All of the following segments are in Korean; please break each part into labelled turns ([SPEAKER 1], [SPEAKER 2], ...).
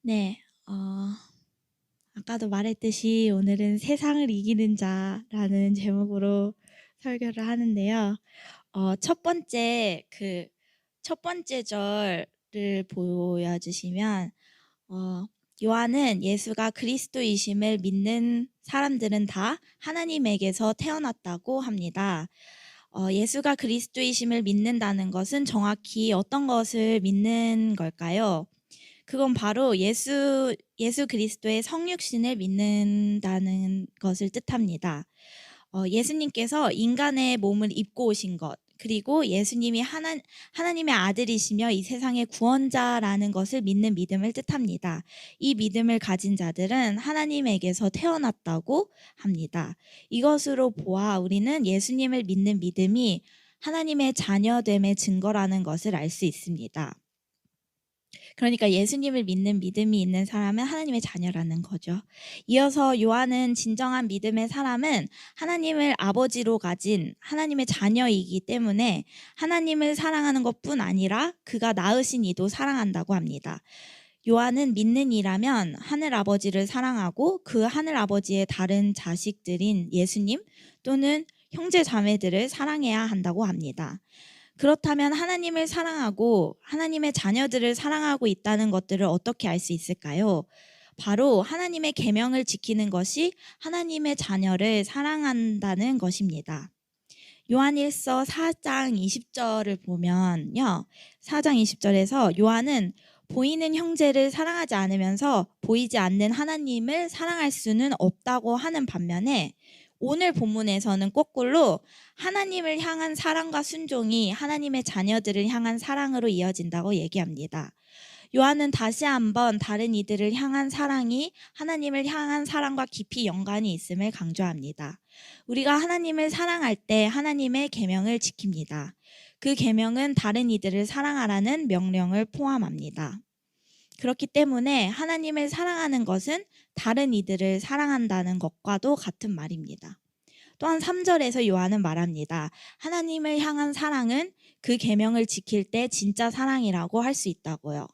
[SPEAKER 1] 네, 아까도 말했듯이 오늘은 세상을 이기는 자라는 제목으로 설교를 하는데요. 첫 번째 절을 보여주시면, 어, 요한은 예수가 그리스도이심을 믿는 사람들은 다 하나님에게서 태어났다고 합니다. 예수가 그리스도이심을 믿는다는 것은 정확히 어떤 것을 믿는 걸까요? 그건 바로 예수 그리스도의 성육신을 믿는다는 것을 뜻합니다. 예수님께서 인간의 몸을 입고 오신 것, 그리고 예수님이 하나님의 아들이시며 이 세상의 구원자라는 것을 믿는 믿음을 뜻합니다. 이 믿음을 가진 자들은 하나님에게서 태어났다고 합니다. 이것으로 보아 우리는 예수님을 믿는 믿음이 하나님의 자녀됨의 증거라는 것을 알 수 있습니다. 그러니까 예수님을 믿는 믿음이 있는 사람은 하나님의 자녀라는 거죠. 이어서 요한은 진정한 믿음의 사람은 하나님을 아버지로 가진 하나님의 자녀이기 때문에 하나님을 사랑하는 것뿐 아니라 그가 낳으신 이도 사랑한다고 합니다. 요한은 믿는 이라면 하늘아버지를 사랑하고 그 하늘아버지의 다른 자식들인 예수님 또는 형제 자매들을 사랑해야 한다고 합니다. 그렇다면 하나님을 사랑하고 하나님의 자녀들을 사랑하고 있다는 것들을 어떻게 알 수 있을까요? 바로 하나님의 계명을 지키는 것이 하나님의 자녀를 사랑한다는 것입니다. 요한일서 4장 20절을 보면요. 4장 20절에서 요한은 보이는 형제를 사랑하지 않으면서 보이지 않는 하나님을 사랑할 수는 없다고 하는 반면에 오늘 본문에서는 거꾸로 하나님을 향한 사랑과 순종이 하나님의 자녀들을 향한 사랑으로 이어진다고 얘기합니다. 요한은 다시 한번 다른 이들을 향한 사랑이 하나님을 향한 사랑과 깊이 연관이 있음을 강조합니다. 우리가 하나님을 사랑할 때 하나님의 계명을 지킵니다. 그 계명은 다른 이들을 사랑하라는 명령을 포함합니다. 그렇기 때문에 하나님을 사랑하는 것은 다른 이들을 사랑한다는 것과도 같은 말입니다. 또한 3절에서 요한은 말합니다. 하나님을 향한 사랑은 그 계명을 지킬 때 진짜 사랑이라고 할 수 있다고요.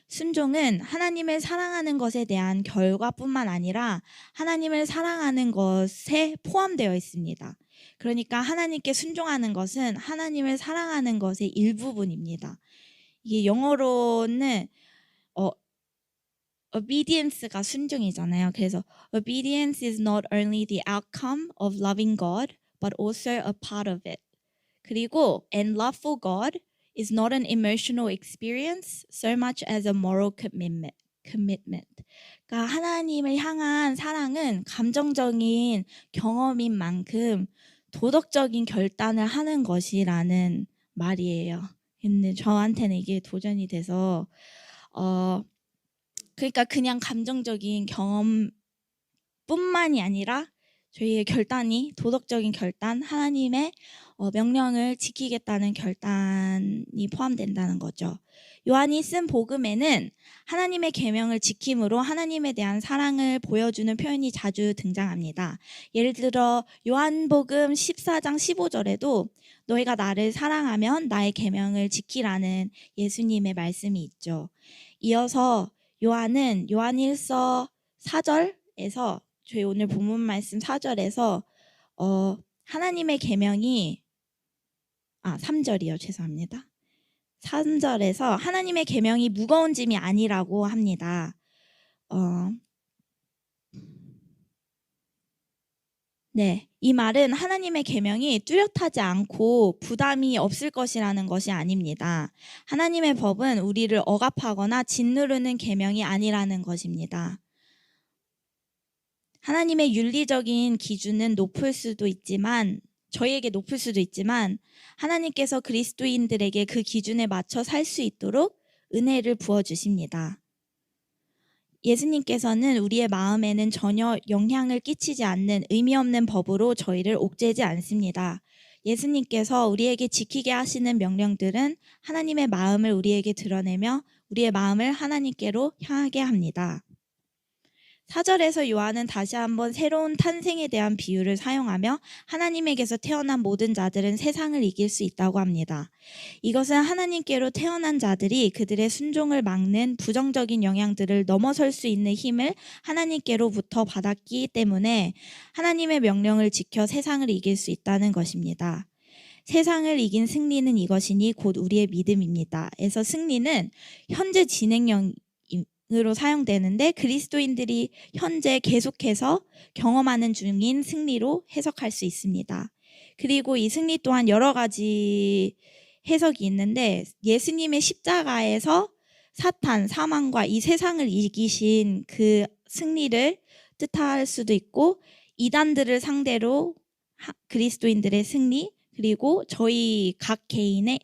[SPEAKER 1] 순종은 하나님을 사랑하는 것에 대한 결과뿐만 아니라 하나님을 사랑하는 것에 포함되어 있습니다. 그러니까 하나님께 순종하는 것은 하나님을 사랑하는 것의 일부분입니다. 이게 영어로는 obedience가 순종이잖아요. 그래서 obedience is not only the outcome of loving God, but also a part of it. 그리고 and love for God is not an emotional experience so much as a moral commitment. 그러니까 하나님을 향한 사랑은 감정적인 경험인 만큼 도덕적인 결단을 하는 것이라는 말이에요. 근데 저한테는 이게 도전이 돼서 그러니까 그냥 감정적인 경험뿐만이 아니라 저희의 결단이 도덕적인 결단, 하나님의 명령을 지키겠다는 결단이 포함된다는 거죠. 요한이 쓴 복음에는 하나님의 계명을 지킴으로 하나님에 대한 사랑을 보여주는 표현이 자주 등장합니다. 예를 들어 요한복음 14장 15절에도 너희가 나를 사랑하면 나의 계명을 지키라는 예수님의 말씀이 있죠. 이어서 요한은 요한일서 4절에서 저희 오늘 본문 말씀 4절에서 하나님의 계명이 3절이요. 죄송합니다. 3절에서 하나님의 계명이 무거운 짐이 아니라고 합니다. 이 말은 하나님의 계명이 뚜렷하지 않고 부담이 없을 것이라는 것이 아닙니다. 하나님의 법은 우리를 억압하거나 짓누르는 계명이 아니라는 것입니다. 하나님의 윤리적인 기준은 저희에게 높을 수도 있지만 하나님께서 그리스도인들에게 그 기준에 맞춰 살 수 있도록 은혜를 부어주십니다. 예수님께서는 우리의 마음에는 전혀 영향을 끼치지 않는 의미 없는 법으로 저희를 옥죄지 않습니다. 예수님께서 우리에게 지키게 하시는 명령들은 하나님의 마음을 우리에게 드러내며 우리의 마음을 하나님께로 향하게 합니다. 4절에서 요한은 다시 한번 새로운 탄생에 대한 비유를 사용하며 하나님에게서 태어난 모든 자들은 세상을 이길 수 있다고 합니다. 이것은 하나님께로 태어난 자들이 그들의 순종을 막는 부정적인 영향들을 넘어설 수 있는 힘을 하나님께로부터 받았기 때문에 하나님의 명령을 지켜 세상을 이길 수 있다는 것입니다. 세상을 이긴 승리는 이것이니 곧 우리의 믿음입니다. 에서 승리는 현재 진행형으로 사용되는데 그리스도인들이 현재 계속해서 경험하는 중인 승리로 해석할 수 있습니다. 그리고 이 승리 또한 여러 가지 해석이 있는데 예수님의 십자가에서 사탄, 사망과 이 세상을 이기신 그 승리를 뜻할 수도 있고 이단들을 상대로 그리스도인들의 승리, 그리고 저희 각 개인이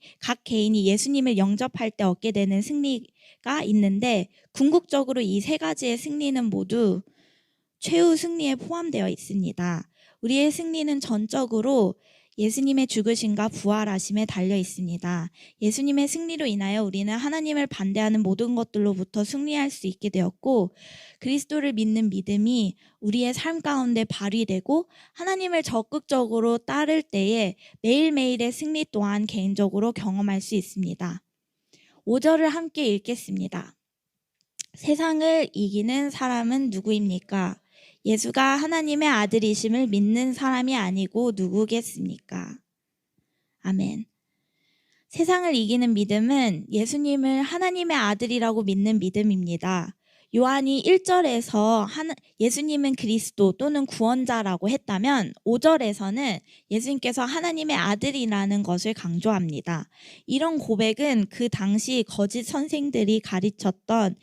[SPEAKER 1] 예수님을 영접할 때 얻게 되는 승리가 있는데 궁극적으로 이 세 가지의 승리는 모두 최후 승리에 포함되어 있습니다. 우리의 승리는 전적으로 예수님의 죽으심과 부활하심에 달려 있습니다. 예수님의 승리로 인하여 우리는 하나님을 반대하는 모든 것들로부터 승리할 수 있게 되었고 그리스도를 믿는 믿음이 우리의 삶 가운데 발휘되고 하나님을 적극적으로 따를 때에 매일매일의 승리 또한 개인적으로 경험할 수 있습니다. 5절을 함께 읽겠습니다. 세상을 이기는 사람은 누구입니까? 예수가 하나님의 아들이심을 믿는 사람이 아니고 누구겠습니까? 아멘. 세상을 이기는 믿음은 예수님을 하나님의 아들이라고 믿는 믿음입니다. 요한이 1절에서 예수님은 그리스도 또는 구원자라고 했다면 5절에서는 예수님께서 하나님의 아들이라는 것을 강조합니다. 이런 고백은 그 당시 거짓 선생들이 가르쳤던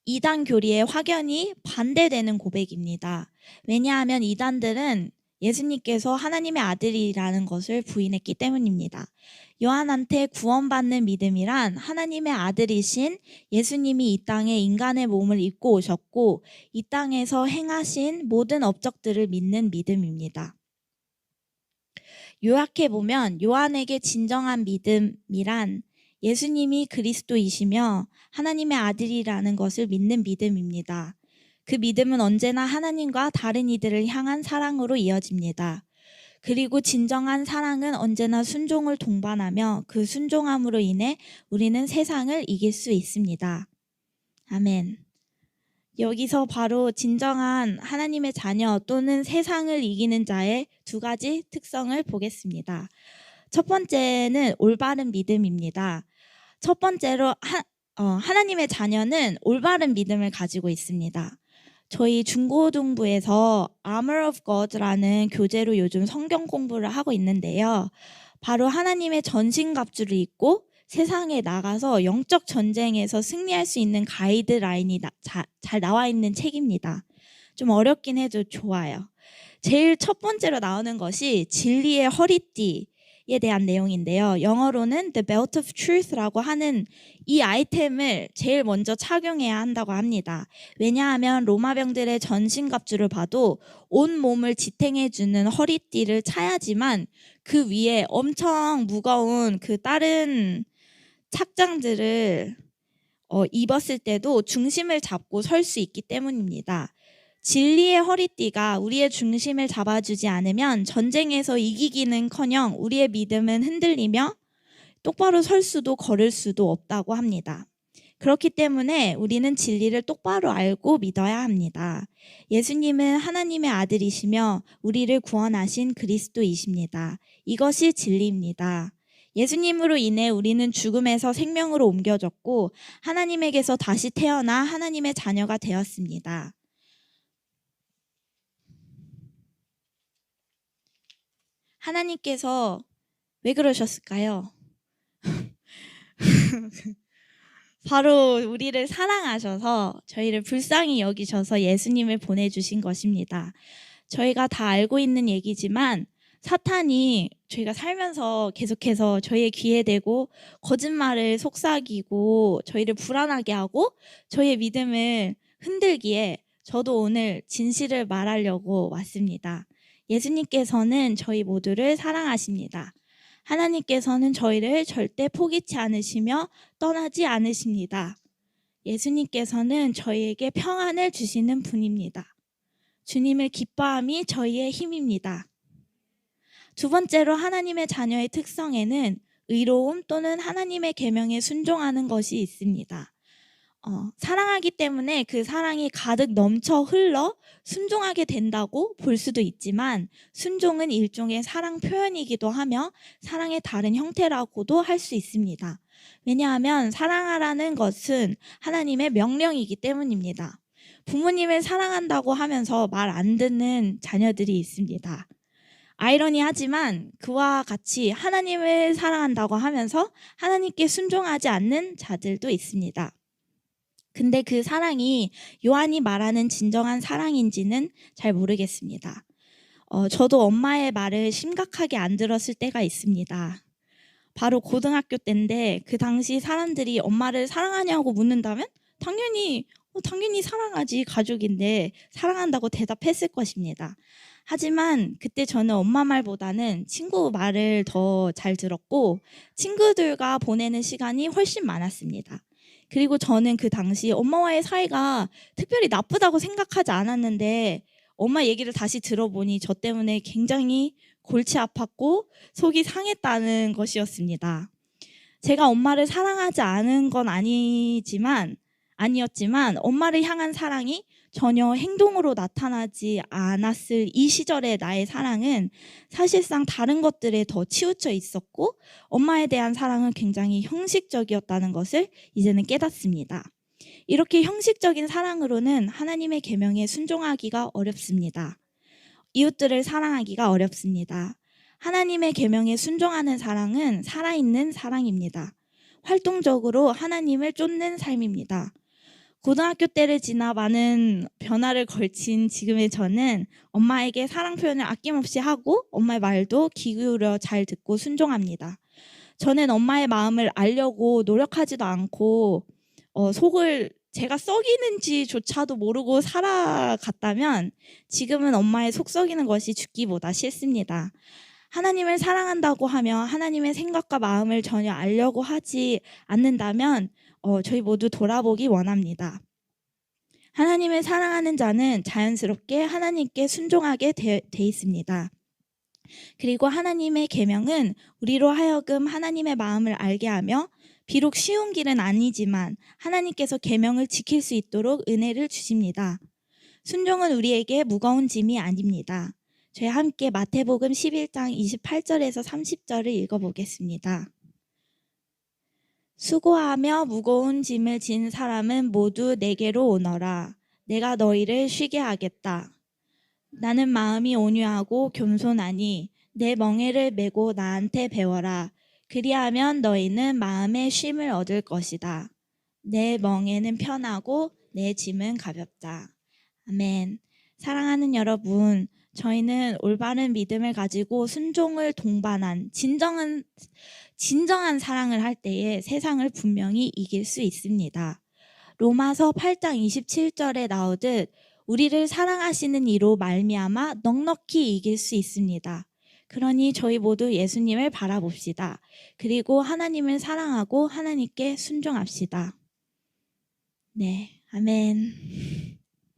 [SPEAKER 1] 이단 교리에 확연히 반대되는 고백입니다. 왜냐하면 이단들은 예수님께서 하나님의 아들이라는 것을 부인했기 때문입니다. 요한한테 구원받는 믿음이란 하나님의 아들이신 예수님이 이 땅에 인간의 몸을 입고 오셨고 이 땅에서 행하신 모든 업적들을 믿는 믿음입니다. 요약해보면 요한에게 진정한 믿음이란 예수님이 그리스도이시며 하나님의 아들이라는 것을 믿는 믿음입니다. 그 믿음은 언제나 하나님과 다른 이들을 향한 사랑으로 이어집니다. 그리고 진정한 사랑은 언제나 순종을 동반하며 그 순종함으로 인해 우리는 세상을 이길 수 있습니다. 아멘. 여기서 바로 진정한 하나님의 자녀 또는 세상을 이기는 자의 두 가지 특성을 보겠습니다. 첫 번째는 올바른 믿음입니다. 첫 번째로 하나님의 자녀는 올바른 믿음을 가지고 있습니다. 저희 중고등부에서 Armor of God라는 교재로 요즘 성경 공부를 하고 있는데요. 바로 하나님의 전신갑주를 입고 세상에 나가서 영적 전쟁에서 승리할 수 있는 가이드라인이 잘 나와 있는 책입니다. 좀 어렵긴 해도 좋아요. 제일 첫 번째로 나오는 것이 진리의 허리띠에 대한 내용인데요. 영어로는 The Belt of Truth라고 하는 이 아이템을 제일 먼저 착용해야 한다고 합니다. 왜냐하면 로마병들의 전신갑주를 봐도 온 몸을 지탱해주는 허리띠를 차야지만 그 위에 엄청 무거운 그 다른 착장들을 입었을 때도 중심을 잡고 설 수 있기 때문입니다. 진리의 허리띠가 우리의 중심을 잡아주지 않으면 전쟁에서 이기기는커녕 우리의 믿음은 흔들리며 똑바로 설 수도 걸을 수도 없다고 합니다. 그렇기 때문에 우리는 진리를 똑바로 알고 믿어야 합니다. 예수님은 하나님의 아들이시며 우리를 구원하신 그리스도이십니다. 이것이 진리입니다. 예수님으로 인해 우리는 죽음에서 생명으로 옮겨졌고 하나님에게서 다시 태어나 하나님의 자녀가 되었습니다. 하나님께서 왜 그러셨을까요? 바로 우리를 사랑하셔서 저희를 불쌍히 여기셔서 예수님을 보내주신 것입니다. 저희가 다 알고 있는 얘기지만 사탄이 저희가 살면서 계속해서 저희의 귀에 대고 거짓말을 속삭이고 저희를 불안하게 하고 저희의 믿음을 흔들기에 저도 오늘 진실을 말하려고 왔습니다. 예수님께서는 저희 모두를 사랑하십니다. 하나님께서는 저희를 절대 포기치 않으시며 떠나지 않으십니다. 예수님께서는 저희에게 평안을 주시는 분입니다. 주님을 기뻐함이 저희의 힘입니다. 두 번째로 하나님의 자녀의 특성에는 의로움 또는 하나님의 계명에 순종하는 것이 있습니다. 사랑하기 때문에 그 사랑이 가득 넘쳐 흘러 순종하게 된다고 볼 수도 있지만 순종은 일종의 사랑 표현이기도 하며 사랑의 다른 형태라고도 할 수 있습니다. 왜냐하면 사랑하라는 것은 하나님의 명령이기 때문입니다. 부모님을 사랑한다고 하면서 말 안 듣는 자녀들이 있습니다. 아이러니하지만 그와 같이 하나님을 사랑한다고 하면서 하나님께 순종하지 않는 자들도 있습니다. 근데 그 사랑이 요한이 말하는 진정한 사랑인지는 잘 모르겠습니다. 저도 엄마의 말을 심각하게 안 들었을 때가 있습니다. 바로 고등학교 때인데 그 당시 사람들이 엄마를 사랑하냐고 묻는다면 당연히 사랑하지, 가족인데 사랑한다고 대답했을 것입니다. 하지만 그때 저는 엄마 말보다는 친구 말을 더 잘 들었고 친구들과 보내는 시간이 훨씬 많았습니다. 그리고 저는 그 당시 엄마와의 사이가 특별히 나쁘다고 생각하지 않았는데 엄마 얘기를 다시 들어보니 저 때문에 굉장히 골치 아팠고 속이 상했다는 것이었습니다. 제가 엄마를 사랑하지 않은 건 아니었지만 엄마를 향한 사랑이 전혀 행동으로 나타나지 않았을 이 시절의 나의 사랑은 사실상 다른 것들에 더 치우쳐 있었고 엄마에 대한 사랑은 굉장히 형식적이었다는 것을 이제는 깨닫습니다. 이렇게 형식적인 사랑으로는 하나님의 계명에 순종하기가 어렵습니다. 이웃들을 사랑하기가 어렵습니다. 하나님의 계명에 순종하는 사랑은 살아있는 사랑입니다. 활동적으로 하나님을 쫓는 삶입니다. 고등학교 때를 지나 많은 변화를 걸친 지금의 저는 엄마에게 사랑 표현을 아낌없이 하고 엄마의 말도 귀 기울여 잘 듣고 순종합니다. 저는 엄마의 마음을 알려고 노력하지도 않고 속을 제가 썩이는지조차도 모르고 살아갔다면 지금은 엄마의 속 썩이는 것이 죽기보다 싫습니다. 하나님을 사랑한다고 하며 하나님의 생각과 마음을 전혀 알려고 하지 않는다면 저희 모두 돌아보기 원합니다. 하나님을 사랑하는 자는 자연스럽게 하나님께 순종하게 돼 있습니다. 그리고 하나님의 계명은 우리로 하여금 하나님의 마음을 알게 하며 비록 쉬운 길은 아니지만 하나님께서 계명을 지킬 수 있도록 은혜를 주십니다. 순종은 우리에게 무거운 짐이 아닙니다. 저희 함께 마태복음 11장 28절에서 30절을 읽어보겠습니다. 수고하며 무거운 짐을 진 사람은 모두 내게로 오너라. 내가 너희를 쉬게 하겠다. 나는 마음이 온유하고 겸손하니 내 멍에를 메고 나한테 배워라. 그리하면 너희는 마음의 쉼을 얻을 것이다. 내 멍에는 편하고 내 짐은 가볍다. 아멘. 사랑하는 여러분, 저희는 올바른 믿음을 가지고 순종을 동반한 진정한 사랑을 할 때에 세상을 분명히 이길 수 있습니다. 로마서 8장 27절에 나오듯 우리를 사랑하시는 이로 말미암아 넉넉히 이길 수 있습니다. 그러니 저희 모두 예수님을 바라봅시다. 그리고 하나님을 사랑하고 하나님께 순종합시다. 네, 아멘.